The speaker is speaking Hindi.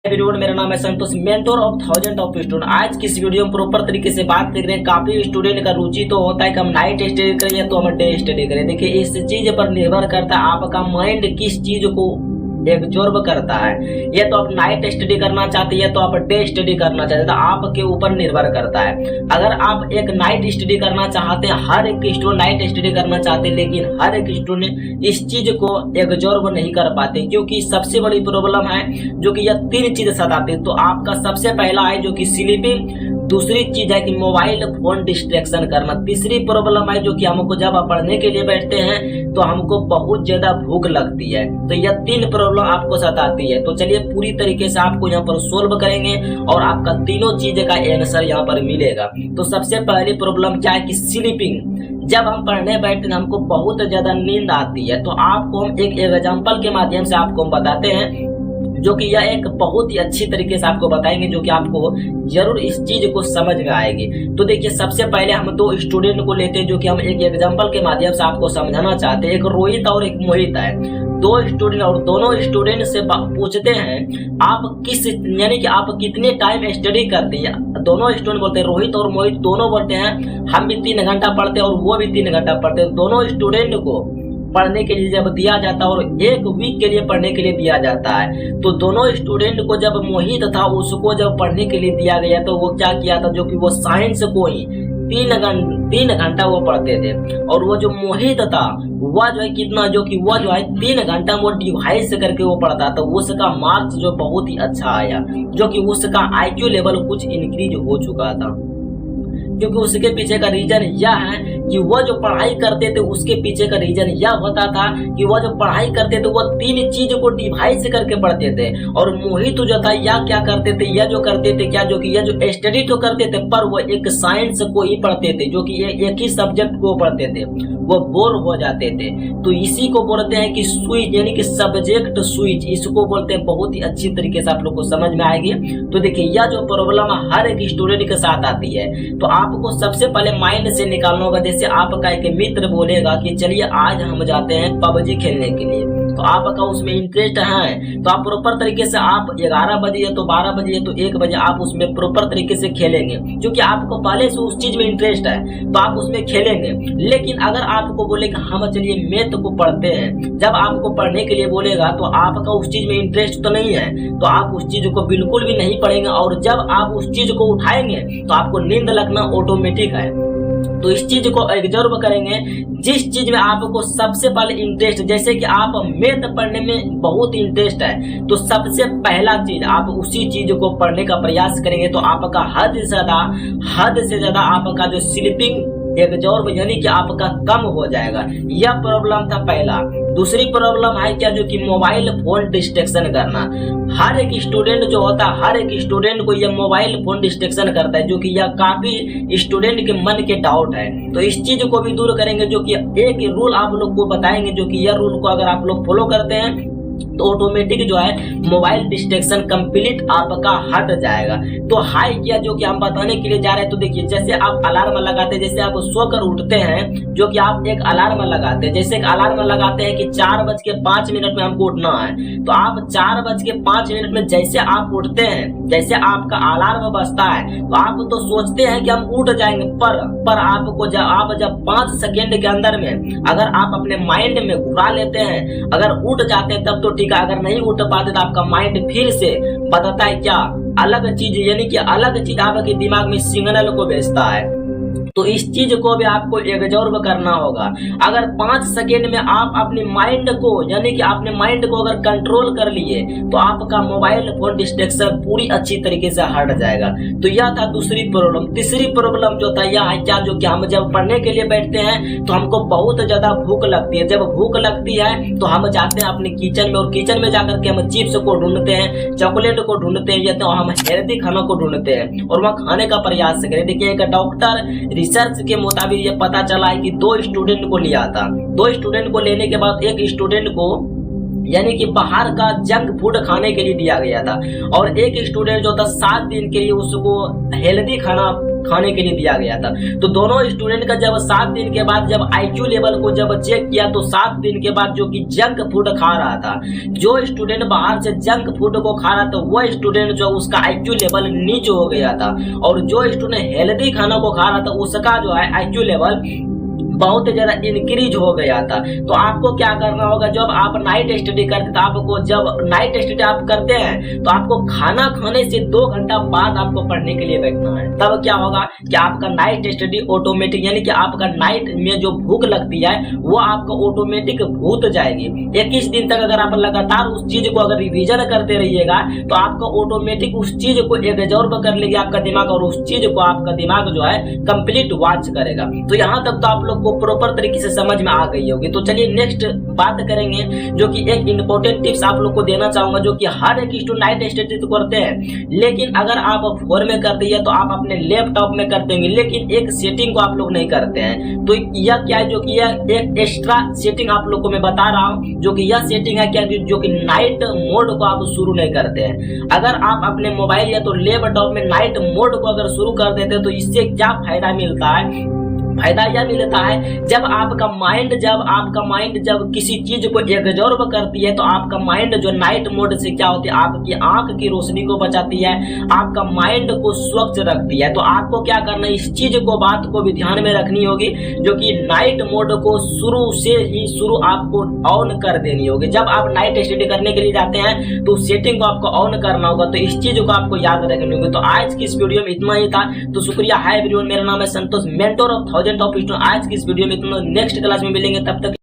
एवरीवन, मेरा नाम है Santosh, mentor of thousand of student. आज की इस वीडियो में प्रॉपर तरीके से बात कर रहे हैं। काफी स्टूडेंट का रुचि तो होता है कि हम नाइट स्टडी करें या तो हम डे स्टडी करें। देखिए, इस चीज पर निर्भर करता है आपका माइंड किस चीज को एब्जॉर्ब करता है। या तो आप नाइट स्टडी करना चाहते हैं या तो आप डे स्टडी करना चाहते हैं, तो आपके ऊपर निर्भर करता है। अगर आप एक नाइट स्टडी करना चाहते हैं, हर एक स्टूडेंट नाइट स्टडी करना चाहते हैं, लेकिन हर एक स्टूडेंट इस चीज को एब्जॉर्ब नहीं कर पाते, क्योंकि सबसे बड़ी प्रॉब्लम है जो कि यह तीन चीज सताते हैं। तो आपका सबसे पहला है जो कि स्लीपिंग, दूसरी चीज है कि मोबाइल फोन डिस्ट्रैक्शन करना, तीसरी प्रॉब्लम है जो कि हमको जब आप पढ़ने के लिए बैठते हैं तो हमको बहुत ज्यादा भूख लगती है। तो यह तीन प्रॉब्लम आपको सताती है। तो चलिए पूरी तरीके से आपको यहाँ पर सोल्व करेंगे और आपका तीनों चीज का आंसर यहाँ पर मिलेगा। तो सबसे पहली प्रॉब्लम क्या है कि स्लीपिंग। जब हम पढ़ने बैठते हैं हमको बहुत ज्यादा नींद आती है। तो आपको हम एक एग्जाम्पल के माध्यम से आपको हम बताते हैं, जो कि यह एक बहुत ही अच्छी तरीके से आपको बताएंगे, जो कि आपको जरूर इस चीज को समझ में आएगी। तो देखिए, सबसे पहले हम दो स्टूडेंट को लेते हैं, जो कि हम एक एग्जांपल के माध्यम से आपको समझाना चाहते हैं। एक रोहित और एक मोहित है, दो स्टूडेंट, और दोनों स्टूडेंट से पूछते हैं आप किस यानी कि आप कितने टाइम स्टडी करते हैं। दोनों स्टूडेंट बोलते हैं, रोहित और मोहित दोनों बोलते हैं हम भी 3 घंटा पढ़ते हैं और वो भी 3 घंटा पढ़ते हैं। दोनों स्टूडेंट को पढ़ने के लिए जब दिया जाता है और एक वीक के लिए पढ़ने के लिए दिया जाता है, तो दोनों स्टूडेंट को जब मोहित था उसको जब पढ़ने के लिए दिया गया तो वो क्या किया था, जो कि वो साइंस को ही 3 घंटा वो पढ़ते थे। और वो जो मोहित था वह जो है कितना, जो कि वह जो है 3 घंटा वो डिवाइस करके वो पढ़ता था। उसका मार्क्स जो बहुत ही अच्छा आया, जो कि उसका IQ लेवल कुछ इंक्रीज हो चुका था। क्योंकि उसके पीछे का रीजन यह है कि वह जो पढ़ाई करते थे उसके पीछे का रीजन यह होता था कि वह जो पढ़ाई करते थे वो 3 चीज को डिवाइस करके पढ़ते थे। और मोहित जो था यह क्या करते थे, यह जो करते थे क्या, जो कि यह जो स्टडी तो करते थे पर वो एक साइंस को ही पढ़ते थे, जो कि एक ही सब्जेक्ट को पढ़ते थे, वो बोर हो जाते थे। तो इसी को बोलते हैं कि स्विच, यानी कि सब्जेक्ट स्विच, इसको बोलते हैं। बहुत ही अच्छी तरीके से आप लोग को समझ में आएगी। तो देखिए, यह जो प्रॉब्लम हर एक स्टूडेंट के साथ आती है, तो आपको सबसे पहले माइंड से निकालना होगा। जैसे आपका एक मित्र बोलेगा कि चलिए आज हम जाते हैं PUBG खेलने के लिए, तो आपका उसमें इंटरेस्ट है, तो आप प्रॉपर तरीके से आप 11 बजे या तो 12 बजे या तो 1 बजे आप उसमें प्रॉपर तरीके से खेलेंगे, क्योंकि आपको पहले से उस चीज में इंटरेस्ट है, तो आप उसमें खेलेंगे। लेकिन अगर आपको बोलेगा हम चलिए मैथ को पढ़ते हैं, जब आपको पढ़ने के लिए बोलेगा तो आपका उस चीज में इंटरेस्ट तो नहीं है, तो आप उस चीज को बिल्कुल भी नहीं पढ़ेंगे। और जब आप उस चीज को उठाएंगे तो आपको नींद लगना ऑटोमेटिक है। तो इस चीज को एब्जॉर्ब करेंगे, जिस चीज में आपको सबसे पहले इंटरेस्ट, जैसे कि आप मैथ पढ़ने में बहुत इंटरेस्ट है, तो सबसे पहला चीज आप उसी चीज को पढ़ने का प्रयास करेंगे। तो आपका हद से ज्यादा आपका जो स्लीपिंग एब्जॉर्ब यानी कि आपका कम हो जाएगा। यह प्रॉब्लम था पहला। दूसरी प्रॉब्लम है क्या, जो कि मोबाइल फोन डिस्ट्रैक्शन करना। हर एक स्टूडेंट जो होता है, हर एक स्टूडेंट को यह मोबाइल फोन डिस्ट्रैक्शन करता है, जो कि यह काफी स्टूडेंट के मन के डाउट है। तो इस चीज को भी दूर करेंगे, जो कि एक रूल आप लोग को बताएंगे, जो कि यह रूल को अगर आप लोग फॉलो करते हैं तो ऑटोमेटिक जो है मोबाइल डिस्ट्रैक्शन कंप्लीट आपका हट जाएगा। तो हाई किया जो कि हम बताने के लिए जा रहे हैं। तो देखिए, जैसे आप अलार्म लगाते हैं, जैसे आप सोकर उठते हैं, जो कि आप एक अलार्म लगाते हैं, जैसे एक अलार्म लगाते हैं कि 4:05 में हमको उठना है, तो आप 4:05 में जैसे आप उठते हैं, जैसे आपका अलार्म बजता है, तो आप तो सोचते हैं कि हम उठ जाएंगे, पर आपको जब 5 सेकेंड के अंदर में अगर आप अपने माइंड में घुरा लेते हैं, अगर उठ जाते हैं तब तो ठीक है, अगर नहीं उठ पाते तो आपका माइंड फिर से बताता है क्या, अलग चीज, यानी कि अलग चीज आपके दिमाग में सिग्नल को भेजता है। तो इस चीज को भी आपको एब्जॉर्ब करना होगा। अगर 5 सेकेंड में आप अपने माइंड को, यानी कि अपने माइंड को अगर कंट्रोल कर लिए, तो आपका मोबाइल फोन डिस्ट्रैक्शन पूरी अच्छी तरीके से हट जाएगा। तो यह था दूसरी प्रॉब्लम। तीसरी प्रॉब्लम जो था यह है क्या, जो कि हम जब पढ़ने के लिए बैठते हैं तो हमको बहुत ज्यादा भूख लगती है। जब भूख लगती है तो हम जाते हैं अपने किचन में, और किचन में जाकर के हम चिप्स को ढूंढते हैं, चॉकलेट को ढूंढते हैं, या तो हम हेल्दी खाना को ढूंढते हैं और वह खाने का प्रयास करें। देखिए, एक डॉक्टर रिसर्च के मुताबिक ये पता चला है कि 2 स्टूडेंट को लिया था। 2 स्टूडेंट को लेने के बाद एक स्टूडेंट को यानी कि बाहर का जंक फूड खाने के लिए दिया गया था, और एक स्टूडेंट जो था 7 दिन के लिए उसको हेल्दी खाना खाने के लिए दिया गया था। तो दोनों स्टूडेंट का जब 7 दिन के बाद जब IQ लेवल को जब चेक किया तो 7 दिन के बाद जो कि जंक फूड खा रहा था, जो स्टूडेंट बाहर से जंक फूड को खा रहा था वो स्टूडेंट जो उसका IQ लेवल नीचे हो गया था, और जो स्टूडेंट हेल्दी खाना को खा रहा था उसका जो है IQ लेवल बहुत ज्यादा इंक्रीज हो गया था। तो आपको क्या करना होगा, जब आप नाइट स्टडी करते तो आपको जब नाइट स्टडी आप करते हैं तो आपको खाना खाने से 2 घंटा बाद आपको पढ़ने के लिए बैठना है। तब क्या होगा कि आपका नाइट स्टडी ऑटोमेटिक, यानी कि आपका नाइट में जो भूख लगती है वो आपको ऑटोमेटिक भूत जाएगी। 21 दिन तक अगर आप लगातार उस चीज को अगर रिवीजन करते रहिएगा तो आपका ऑटोमेटिक उस चीज को एब्जॉर्ब कर लेगी आपका दिमाग, और उस चीज को आपका दिमाग जो है कंप्लीट वॉच करेगा। तो यहाँ तक तो आप लोग प्रॉपर तरीके से समझ में आ गई होगी। तो चलिए नेक्स्ट बात करेंगे, जो कि एक इंपॉर्टेंट टिप्स आप लोग को देना चाहूंगा, जो कि हर एक स्टूडेंट नाइट स्टडी तो करते हैं, लेकिन अगर आप फोन में करते हैं तो आप अपने लैपटॉप में करते होंगे, लेकिन एक सेटिंग को आप लोग नहीं करते हैं। तो यह क्या है, जो कि यह एक एक्स्ट्रा सेटिंग आप लोग को मैं बता रहा हूं, जो कि यह सेटिंग है क्या, जो कि नाइट मोड को आप शुरू नहीं करते हैं। अगर आप अपने मोबाइल या तो लैपटॉप में नाइट मोड को अगर शुरू कर देते हैं तो इससे क्या फायदा मिलता है, फायदा यह मिलता है जब आपका माइंड जब किसी चीज को एब्जॉर्ब करती है तो आपका माइंड जो नाइट मोड से क्या होती है, आपकी आंख की रोशनी को बचाती है, आपका माइंड को स्वच्छ रखती है। तो आपको क्या करना है, इस चीज को बात को भी ध्यान में रखनी होगी, जो कि नाइट मोड को शुरू आपको ऑन कर देनी होगी। जब आप नाइट स्टडी करने के लिए जाते हैं तो सेटिंग को आपको ऑन करना होगा। तो इस चीज को आपको याद रखनी होगी। तो आज की इस वीडियो में इतना ही था। तो शुक्रिया, हाय एवरीवन, मेरा नाम है संतोष, मेंटर ऑफ 1000 टॉप स्टूडेंट। आज की इस वीडियो में इतना, नेक्स्ट क्लास में मिलेंगे, तब तक